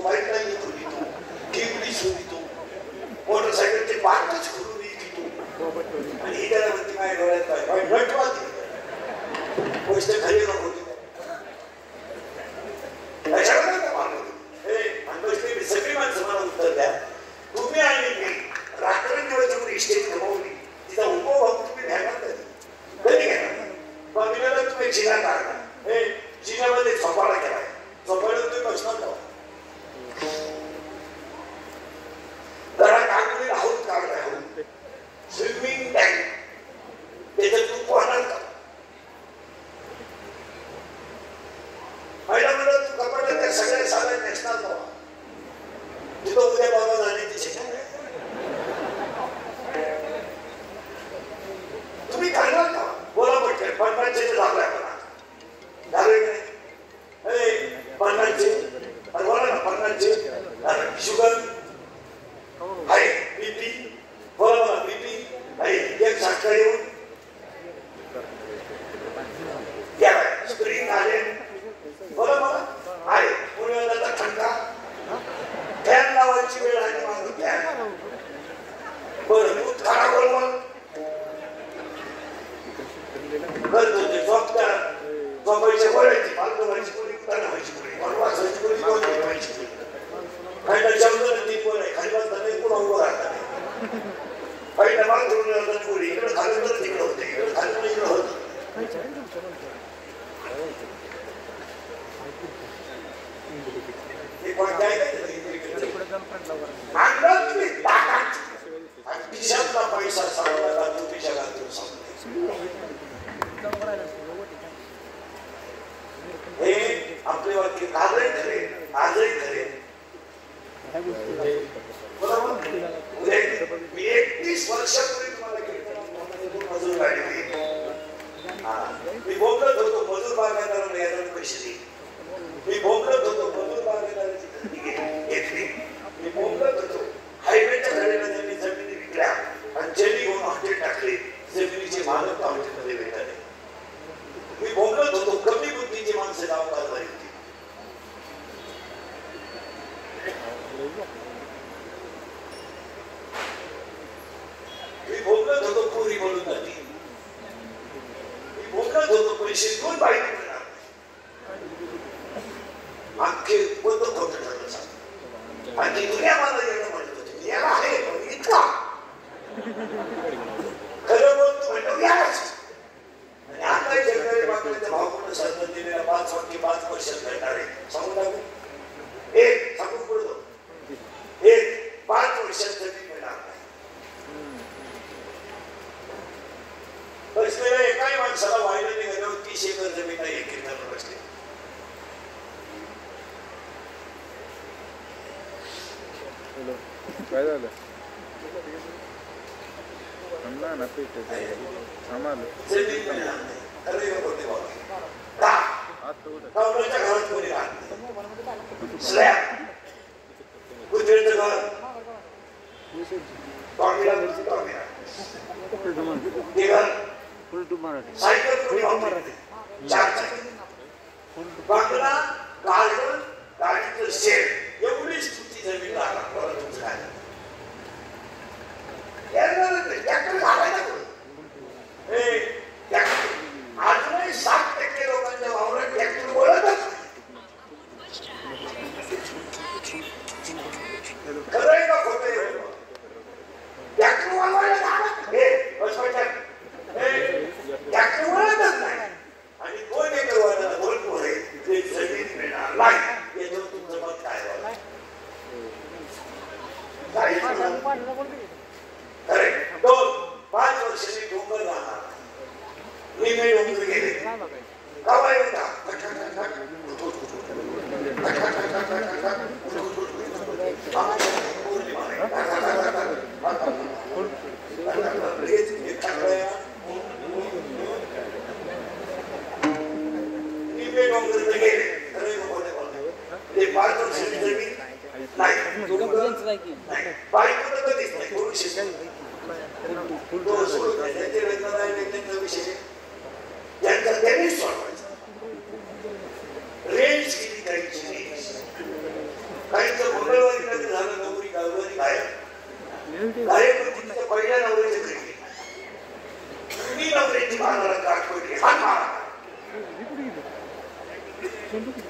Pipeline खोली तू केबली शोधितो मोटरसायकलचे पार्टच खोलून येतो आणि ही त्याला म्हणते माझ्या डोळ्यात पाय नटवाती गोष्ट खरी नको सगळी माणसं मला उत्तर द्या तुम्ही आणि मी रात्रंदिवस इस्टेट गमावली तिचा उपभोग तुम्ही घ्यायला कधी घेणार बाबीला तुम्ही चिना काढला हे चिन्यामध्ये झोपाळा केलाय झोपाळ्यात तुम्ही बसणार का जरा कागदी राहून काढलाय स्विमिंग टँक त्याच्यात तू पोहणार का पहिला म्हणलं तू कपड्यात त्या सगळ्या साड्या नेसणार का तिथं उद्या बाबा जाण्याची शिकणार तुम्ही घालणार का बोला पटकन पन्नासचे लागलाय मला घालून पन्नासचे बोला ना पन्नासचे शुगर आहे बीपी बोला मला बीपी आहे एक साखर येऊन स्क्रीन आले बोला मला आहे पुण्याला थंडा फॅन लावायची वेळ आली मागून फॅन बरं दूध खाना बोल करत होते झोपायच्या गोळ्याची पालकवायची गोळी कुठाना व्हायची गोळी वाचवायची गोळी कोणी व्हायची गोळी खायला जेवलं ती गोळ आहे खाली बसता नाही पुन्हा उभं राहता नाही पहिल्या माग धरून राहतात गोळी इकडं खाली तर तिकडं होते इकडं खाली तर इकडं होतं पैसा सांगला तू पिशा घालतो हे आपले वाक्य आजही खरे आजही खरे मी 31 वर्षापूर्वी तुम्हाला मजूर गाडी मी बोलत होतो मजूर बागायदाराला याला पैसे दे मी बोलत होतो मजूर बागायदाराची घेतली मी बोलत होतो हायवेच्या कडेला त्यांनी जमिनी विकल्या आणि जली घेऊन हॉटेल टाकले जमिनीचे मालक हॉटेलमध्ये भेटले मी बोलत होतो कमी बुद्धीची माणसं नाव कारभारी होती मी बोलत होतो पुरी बोलून जाते मी बोलत होतो पैसे दोन बाई मिळणार अख्खे बोलत होतं ठरलं सांग आणि दुनिया मला येणं म्हणत होती याला आहे पण इतका खरं बोलतो म्हणतो याच आणि आता शेतकरी बाकरीचा भाव पूर्ण सरकार दिलेला 5 वाक्य 5 वर्षात भेटणार आहे सांगू लागू एक सांगू पुढे एक 5 वर्षात जमीन मिळणार नाही बसलेल्या एकाही माणसाला वाहिलं निघाल्यावर 30 एकर जमीन नाही 1 एकरवर बसले काय झालं ना ना पेट आम्हाला जमीन मिळणार नाही अरे बोलते बाबा का कावल्याच्या घरात कोणी राहत स्लॅब कुत्र्याचं घर टॉमीला ते घर सायकल कोणी वापरते 4 चाकी बांगला गार्डन गाडीचं शेड एवढीच तुमची जमीन लागणार परत तुमचं काय ट्रॅक्टर घालायला अजूनही 60% लोकांच्या वावरात ट्रॅक्टर बोलतच खरं आहे का खोटं आहे ट्रॅक्टर वाजवायला ट्रॅक्टर वळतच नाही आणि 2 एकर वाजायला 2 पोरे ते जमीन मिळणार नाही याच्यावर तुमचं मत काय अरे 2-5 वर्षांनी डोंगर राहणार निमे डोंगर गेले गावा येऊन निमे डोंगर गेले खरं ते 5 वर्षांनी जमीन नाही बायको तर कधीच नाही कोण विशेष विषय त्यांचा त्यांनी सोडवायचा रेंज किती काहीची रेंज काहीच तिच्या पहिल्या नवऱ्याच्या घरी गेली. मी नवऱ्याची मारायला गाठ पडली, हात मारा.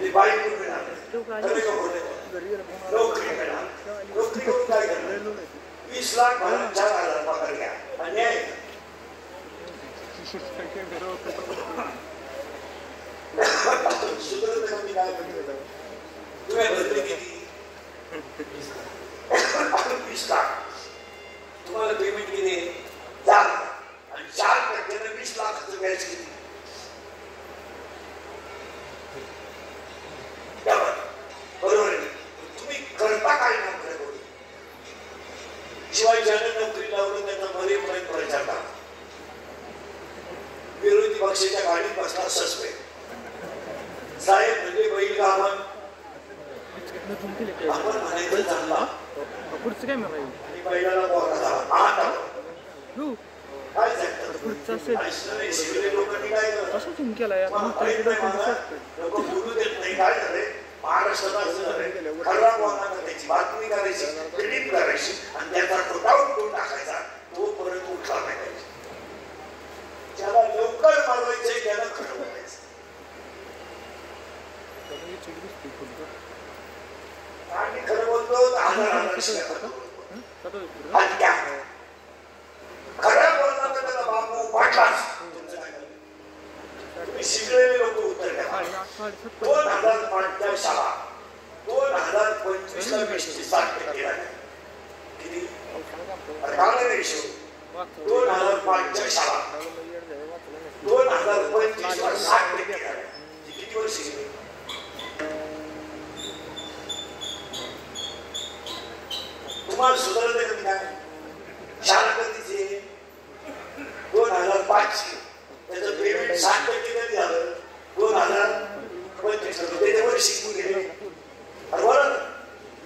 ती बाई कोण मिळाली? नोकरी मिळाली. नोकरी करून काय करणार? 20 लाख भरून 4,000 पगार घ्या. अन्याय. सुधरत कमी काय म्हणतो? तुम्ही भरले किती? 20 लाख. तुम्हाला पेमेंट किती? 4 आणि 4% 20 लाखाचं व्याज किती? बरोबर आहे. तुम्ही करता काय नोकरी? शिवाय ज्याने नोकरी लावलं त्यांना मरेपर्यंत प्रचार करा. विरोधी पक्षाच्या गाडीत बसला सस्पेंड. साहेब म्हणजे बैल गावन आपण म्हणायचं चालला आणि बैलाला बोला झाला. काय लोकांनी काय लोक बोलू देत नाही. काय झालंय महाराष्ट्रात असं झालंय, खरा बोलणार त्याची बातमी करायची, क्लिप करायची आणि त्याचा फोटावून करून टाकायचा. तो परत उठला नाही पाहिजे. ज्याला लवकर मारवायचंय त्याला खरं बोलायचं. आणि खरं बोलतो खरं बोलणार तर त्याला बाबू पाटलाच. तुमचं काय तुम्ही शिकलेले लोक उत्तर द्या. 2005च्या शाळा 2025 ला 60% झाल्या. किती? चांगले रेशो. 2005च्या शाळा 2025 ला 60% झाल्या. किती वर्ष गेली? तुम्हाला सुधारत आहे का? शाळा कधीची? 2005 ची. त्याचं पेमेंट 60% कधी झालं? 2025. त्याच्या वर्षी शिकून गेले. बरोबर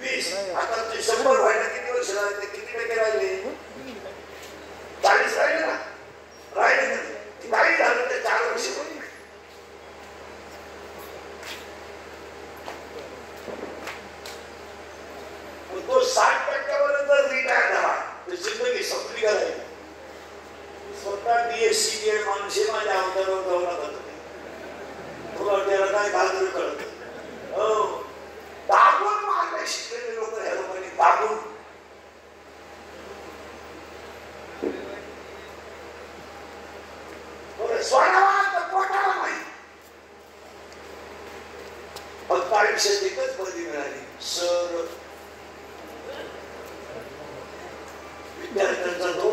20. आता ते 100 व्हायला किती वर्ष लागले? किती टक्के राहिले? 40 राहिले ना? राहिले नाही झालं तर 4 वर्ष पण. तो 60% जर रिटायर झाला तर जिंदगी संपली का नाही? स्वतः BSc माणूस माझ्या अवतारावर जाऊ नका तुम्ही. त्याला काय गाजर कळत. दाबून मारले शिकलेले लोक ह्या लोकांनी दाबून. पोटाला नाही. फक्त आयुष्यात एकच पदवी मिळाली, सर. विद्यार्थ्यांचा तो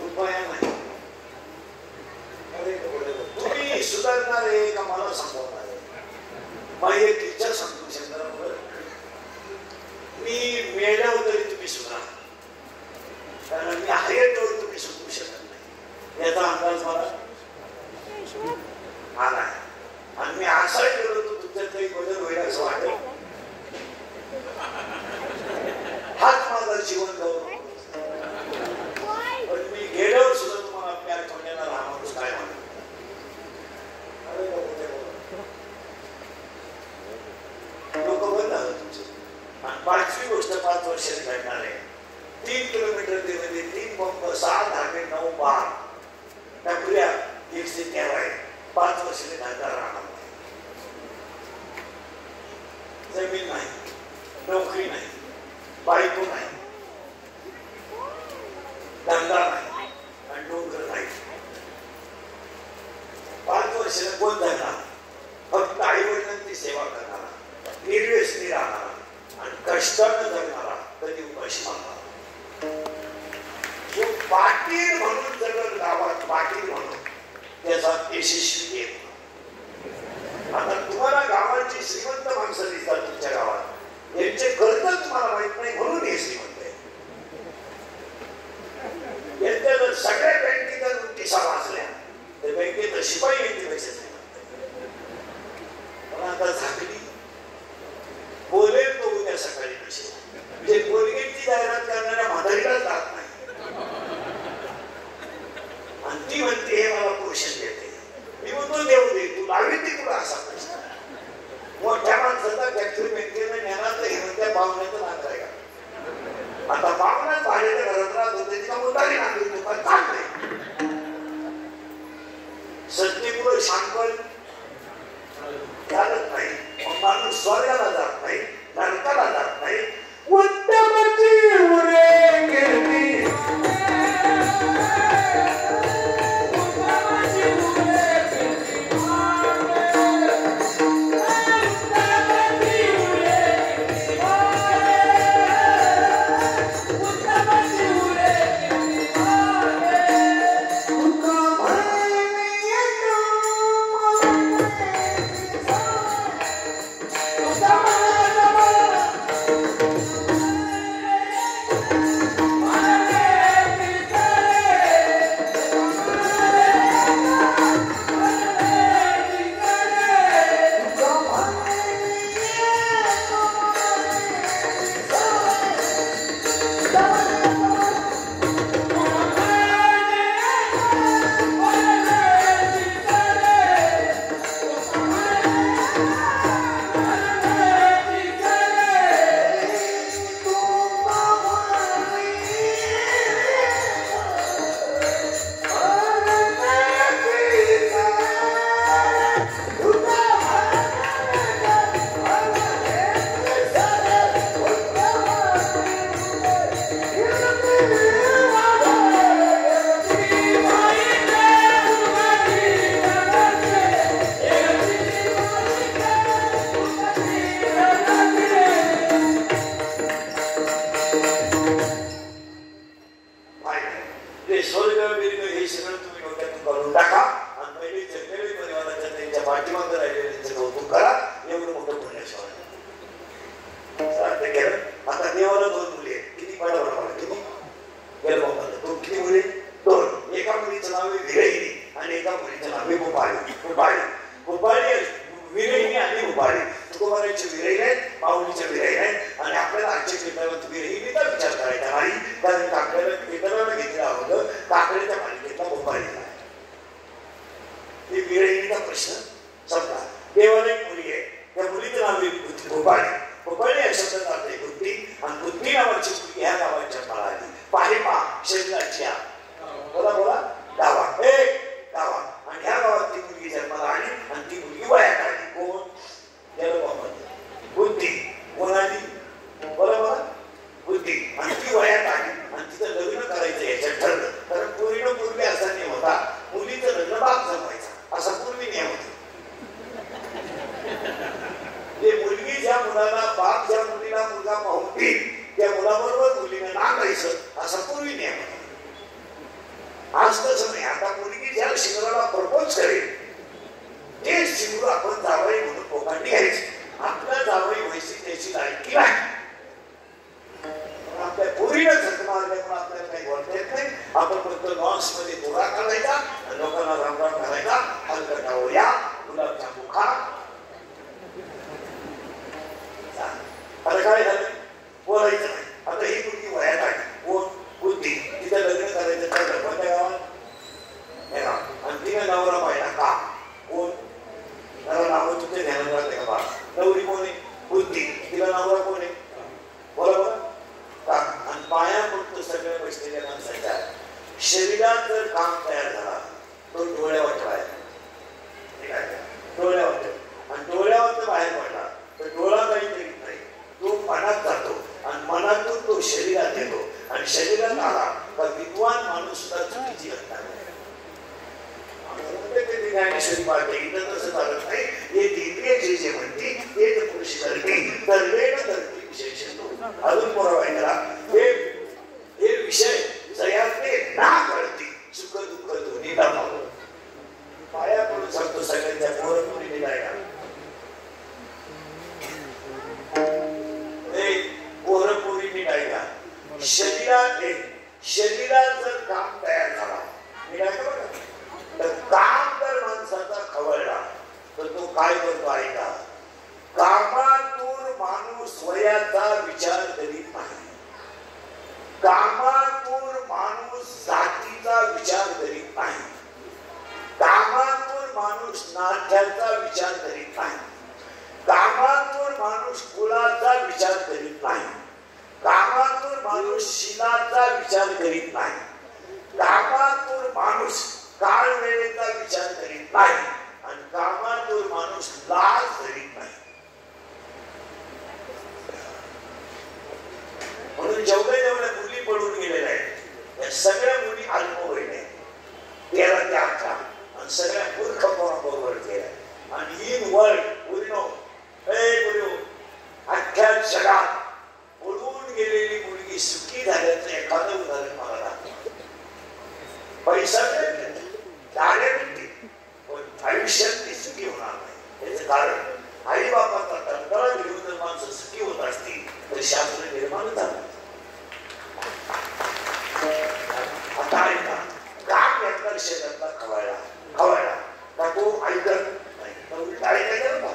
रुपया नाही. तुम्ही सुधारणार आहे का मला सांगणार आहे? माझी एक इच्छा सांगतो शंकरावर, मी मेल्यावर तरी तुम्ही सुधारा. कारण मी हयातवर तुम्ही सुधरू शकत नाही याचा अंदाज मला आला आहे. आणि मी असाही गेलो तर तुमच्यात काही बदल होईल असं वाटत. हाच माझा जीवन गौरव. पण मी गेल्यावर सुद्धा तुम्हाला आपल्या आठवण्याला राहणारच काय म्हणतो. लोक बंद झालं तुमचं. आणि 5वी गोष्ट 5 वर्षांनी घडणार आहे. 3 किलोमीटर मध्ये 3 पंप, 6 धागे, 9 बार. त्या पुऱ्या 113 आहे. 5 वर्षांनी घडणार राहणार. जमीन नाही, नोकरी नाही, बायको नाही, धंदा नाही आणि डोंगर नाही. 5 वर्षाला कोण धरणार? फक्त आई वडिलांची सेवा करणारा, निर्व्यसनी राहणारा आणि कष्टानं जगणारा, कधी उपाशी मारणारा. जो पाटील म्हणून जगल गावात, पाटील म्हणून त्याचा यशस्वी येतो. आता तुम्हाला गावाची श्रीमंत माणसं दिसतात तुमच्या गावात. यांचे कर्ज तुम्हाला माहित नाही म्हणून हे श्रीमंत आहे. यांच्या जर सगळ्या बँकेच्या नोटिसा वाचल्या तर बँकेचा शिपाई यांच्यापेक्षा श्रीमंत आहे. नाही, मग माणूस स्वर्गाला जात नाही, नरकाला जात नाही. उत्तमची उरे कीर्ती काळ वेळेचा विचार करीत नाही आणि कामातूर माणूस लाज धरीत नाही. आई बापाचा तळतळा घेऊन जर माणसं सुखी होत असतील तर शास्त्र निर्माण झालं. आता ऐका, काम यांना शेतातला खवायला का तो ऐकत नाही, तर उलट ऐकायचं ना.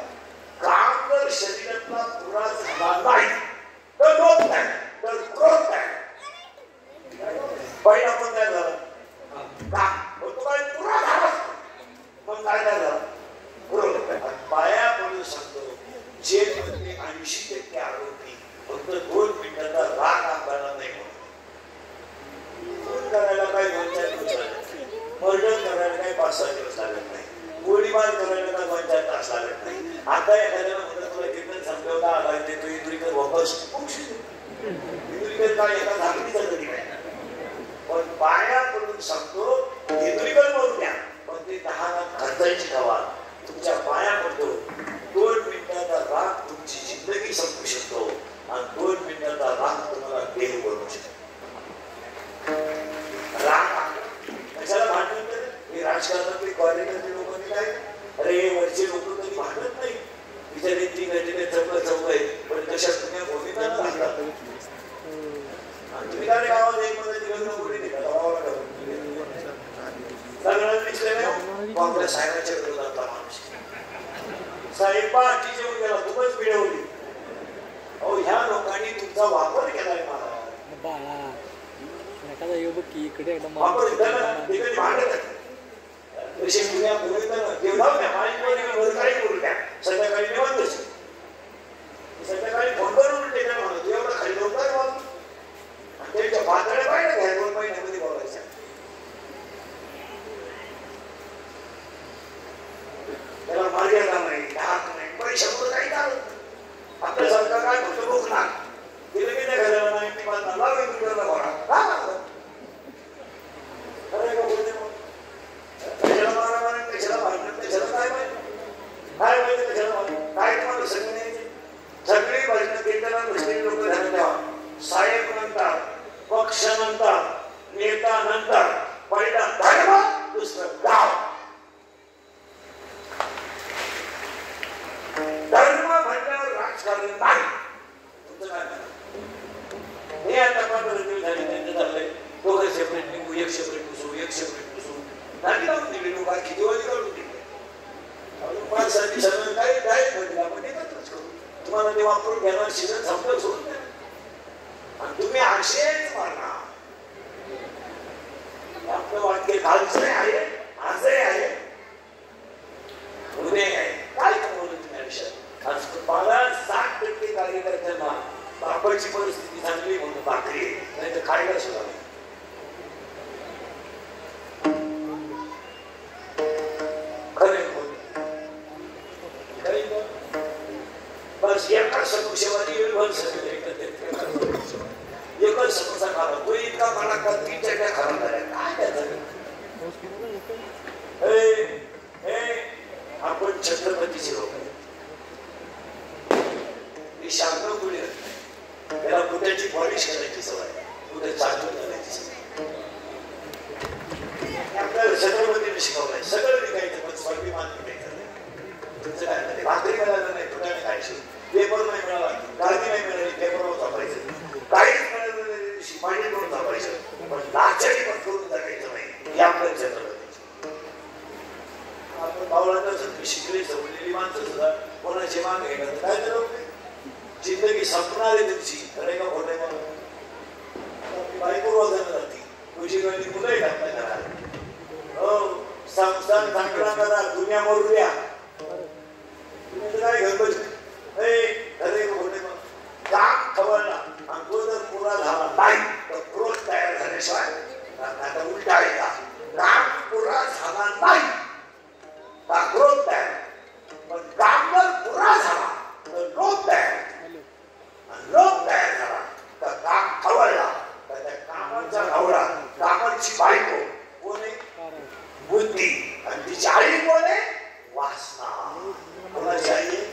काम जर शरीरातला पुरा झाला नाही तर लोक नाही, तर क्रोध नाही. पहिला पण काय झालं काम, तो काय पुरा झाला पण काय झालं क्रोध. पाया पडून सांगतो, जे म्हणजे 80% आरोपी फक्त 2 मिनिटाचा राग आपल्याला नाही म्हणून. खून करायला काही 2-4 दिवस लागत नाही, मर्डर करायला काही 5-6 दिवस लागत नाही, गोळीबार करायला काही 2-4 तास लागत नाही. आता एखाद्याला म्हणतात तुला कीर्तन संपवता आला ते तू इंदुरीकर वापस इंदुरीकर काय एका झाकणीचा तरी नाही. पण पाया पडून सांगतो, इंदुरीकर म्हणून द्या पण ते 10 लाख खर्चायची ठेवा. तुमच्या पाया पडतो, 2 मिनिटाचा राग तुमची जिंदगी संपू शकतो आणि 2 मिनिटाचा राग तुम्हाला देव बनवू शकतो. राग कशाला भांडण करत? हे राजकारणातले कॉलेजातले लोक काय, अरे वरचे लोक कधी भांडत नाही, बिचारे ती घटने चौक आहे पण कशा तुम्ही भूमिका राहतात. तुम्ही काय गावात एक मध्ये दिवस गोळी देता सगळं दिसले नाही. काँग्रेस साहेबांच्या विरोधातला माणूस साहेब पार्टी जेवून गेला, खूपच मिळवली. अहो ह्या लोकांनी तुमचा वापर केलाय मला संध्याकाळी निवांत संध्याकाळी फोन करून उलटे काय म्हणतो एवढं खाली लवकर बोल आणि त्यांच्या पातळ्या पाहिजे घ्या 2 महिन्यामध्ये बोलायच्या. त्याला मर्यादा नाही, धाक नाही, पैशामुळे काही चालत नाही. आपल्या सरकार काय फक्त रोखणार तिला किती घालायला नाही मी बांधणार लावे तुला बोला अरे का बोलते मग कशाला मारा कशाला भांडण कशाला काय माहिती काय माहिती कशाला भांडण काय तुम्हाला सगळं नाही. सगळी भाषण कीर्तना बसलेली लोक ध्यान द्यावा. साहेब नंतर, पक्ष नंतर, नेता नंतर, पहिला धर्म, दुसरं गाव. धर्म म्हणल्यावर राजकारण नाही. तुमचं काय म्हणणं? हे आता 15 दिवस झाले त्यांचं चाललंय, दोघं सेपरेट निघू, एक सेपरेट पुसू नाही लावून दिली लोक किती वाजी काढून दिली. 5-6 दिवसांना काही डायरेक्ट म्हणले आपण एकत्रच करू. तुम्हाला ते वापरून घेणार सीझन संपलं सोडून द्या आणि तुम्ही असेच मारणार. आपलं वाक्य कालचं आहे, आजही आहे, उद्या आहे. काय कमवलं तुम्ही आयुष्यात? आज 60% कार्यकर्त्यांना बापाची परिस्थिती चांगली म्हणून भाकरी नाही तर खायला सुद्धा नाही. बस एका समोसेवादी एकच समोसा खाला तो इतका मला 3 चटण्या खाऊन झाल्या. काय त्याचं आपण छत्रपतीचे लोक शांत गुळी त्याला कुत्याची पॉलिश करायची सवय, कुठे चाचून करायची सवय. आपल्याला छत्रपतीने शिकवलंय सगळं विकायचं पण स्वाभिमान विकायचं. तुमचं काय नाही भाकरी करायला नाही, फुटाने खायची, पेपर नाही मिळाला, गाडी नाही मिळाली, पेपरवर चापायचं, काहीच मिळालं नाही, पाणी करून चापायचं, पण लाचारी पण करून जगायचं नाही. हे आपल्या छत्रपतीची आपण पावलांना शिकली सवरलेली माणसं सुद्धा कोणाची माग घेणार काय तर जिंदगी संपणारी तुमची. खरे का खोटे का? बायको रोजानं जाती, तुझी गळी मुलंही टाकता करा. हो संसार चांगला करा, दुनिया मरू द्या. तुम्ही काय घरपोच खरे का खोटे का? काम खवळला आणि तो जर पुरा झाला नाही तर क्रोध तयार झाल्याशिवाय आता उलटा आहे का? काम पुरा झाला नाही तर क्रोध तयार, पण काम जर पुरा झाला तर लोभ तयार, लोभ तयार झाला तर काम खवळला तर त्या कामाचा घवळा, कामाची बायको कोण आहे? बुद्धी. आणि तिची आई कोण आहे? वासना. कोणाची आई आहे?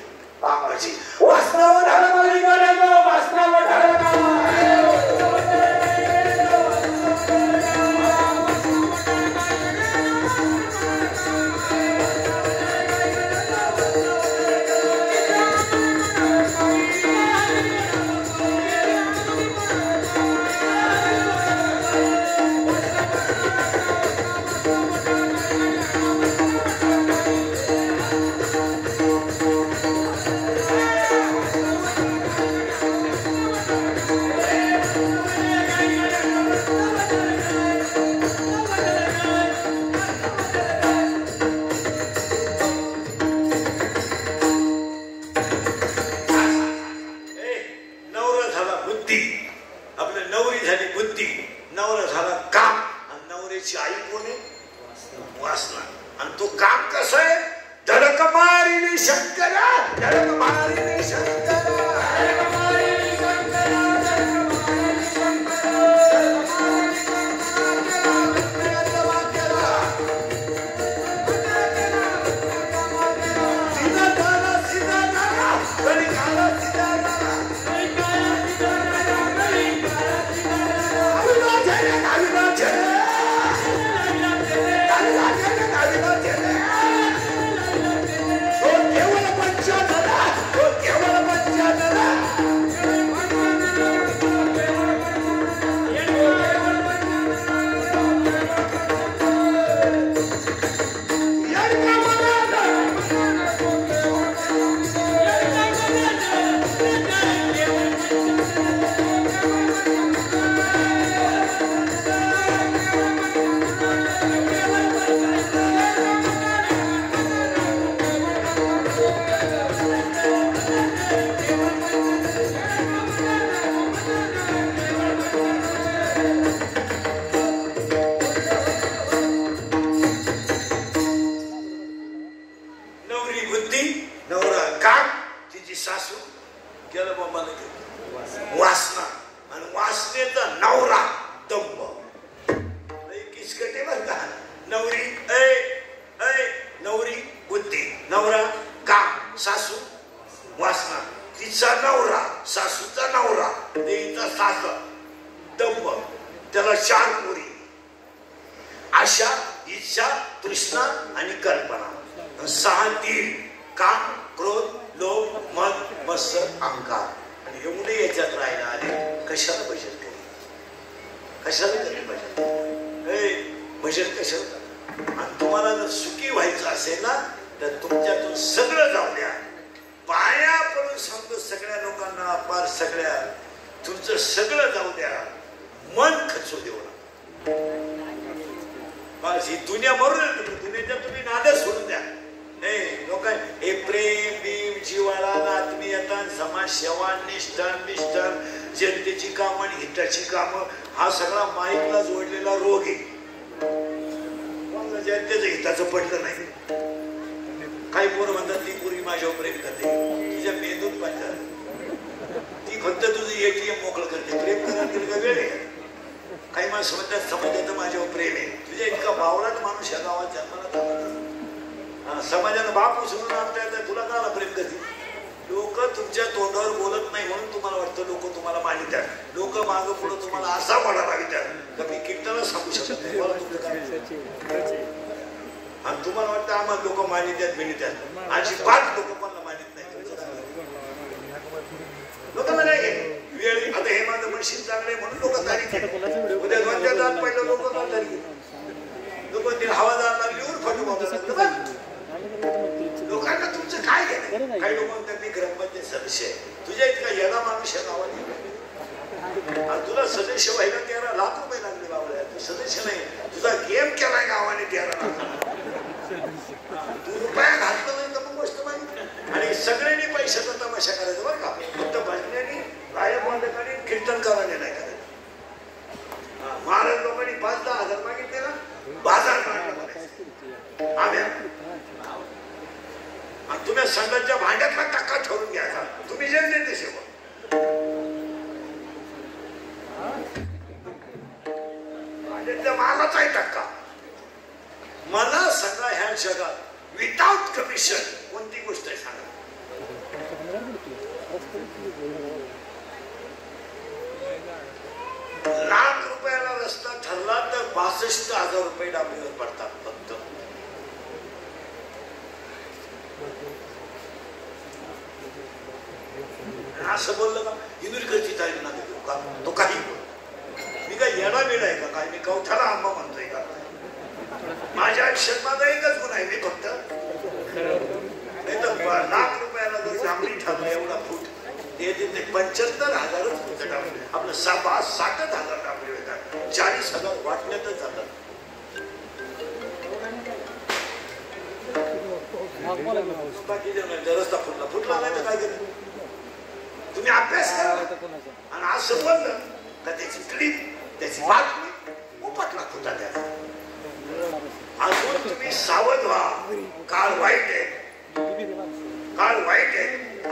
काळ वाईट आहे.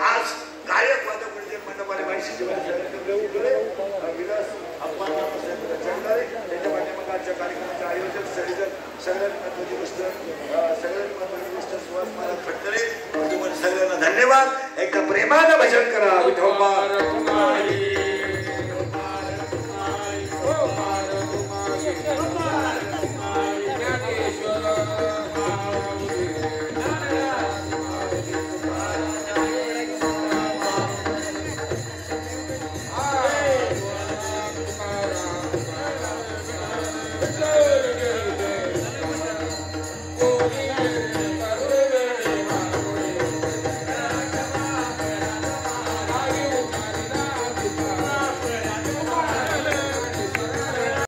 आज गायक वादक मंडपाने माणसाची उठले विलास चढणारे त्याच्या पाठीमागच्या कार्यक्रमाचे आयोजक सगळ्यात महत्वाची गोष्ट सुहास महाराज फटकरे. तुम्हाला सगळ्यांना धन्यवाद. एकदा प्रेमानं भजन करा विठोबा.